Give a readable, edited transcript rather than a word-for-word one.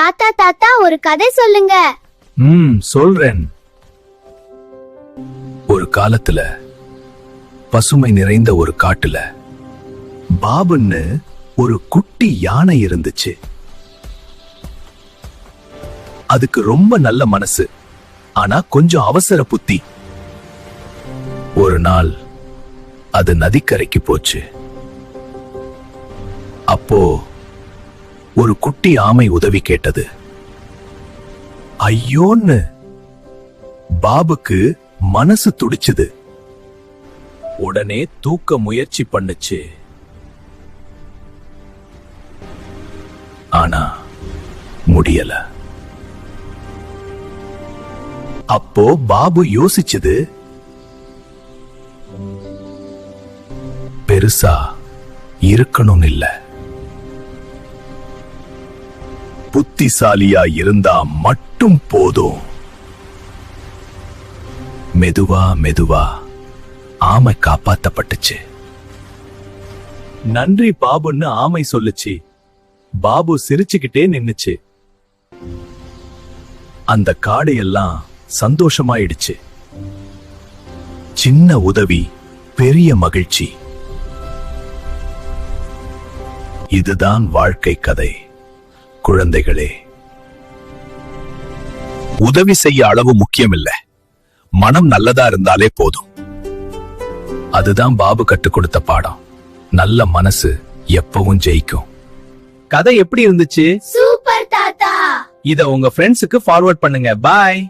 தாத்தா தாத்தா ஒரு கதை சொல்லுங்க. சொல்றேன். ஒரு காலத்துல பசுமை நிறைந்த ஒரு காட்டுல பாபுன்னு ஒரு குட்டி யானை இருந்துச்சு. அதுக்கு ரொம்ப நல்ல மனசு, ஆனா கொஞ்சம் அவசர புத்தி. ஒரு நாள் அது நதிக்கரைக்கு போச்சு. அப்போ ஒரு குட்டி ஆமை உதவி கேட்டது. ஐயோன்னு பாபுக்கு மனசு துடிச்சுது. உடனே தூக்க முயற்சி பண்ணுச்சு. ஆனா முடியல. அப்போ பாபு யோசிச்சது, பெருசா இருக்கணும் இல்ல, புத்திசாலியா இருந்தா மட்டும் போதும். மெதுவா மெதுவா ஆமை காப்பாத்தப்பட்டுச்சு. நன்றி பாபுன்னு ஆமை சொல்லுச்சு. பாபு சிரிச்சுக்கிட்டே நின்னுச்சு. அந்த காடு எல்லாம் சந்தோஷமாயிடுச்சு. சின்ன உதவி பெரிய மகிழ்ச்சி. இதுதான் வாழ்க்கை கதை. குழந்தைகளே, உதவி செய்ய அளவு முக்கியமில்லை, மனம் நல்லதா இருந்தாலே போதும். அதுதான் பாபு கற்றுக் கொடுத்த பாடம். நல்ல மனசு எப்பவும் ஜெயிக்கும். கதை எப்படி இருந்துச்சு? சூப்பர் தாத்தா. இத உங்க ஃப்ரெண்ட்ஸுக்கு ஃபார்வர்ட் பண்ணுங்க. பாய்.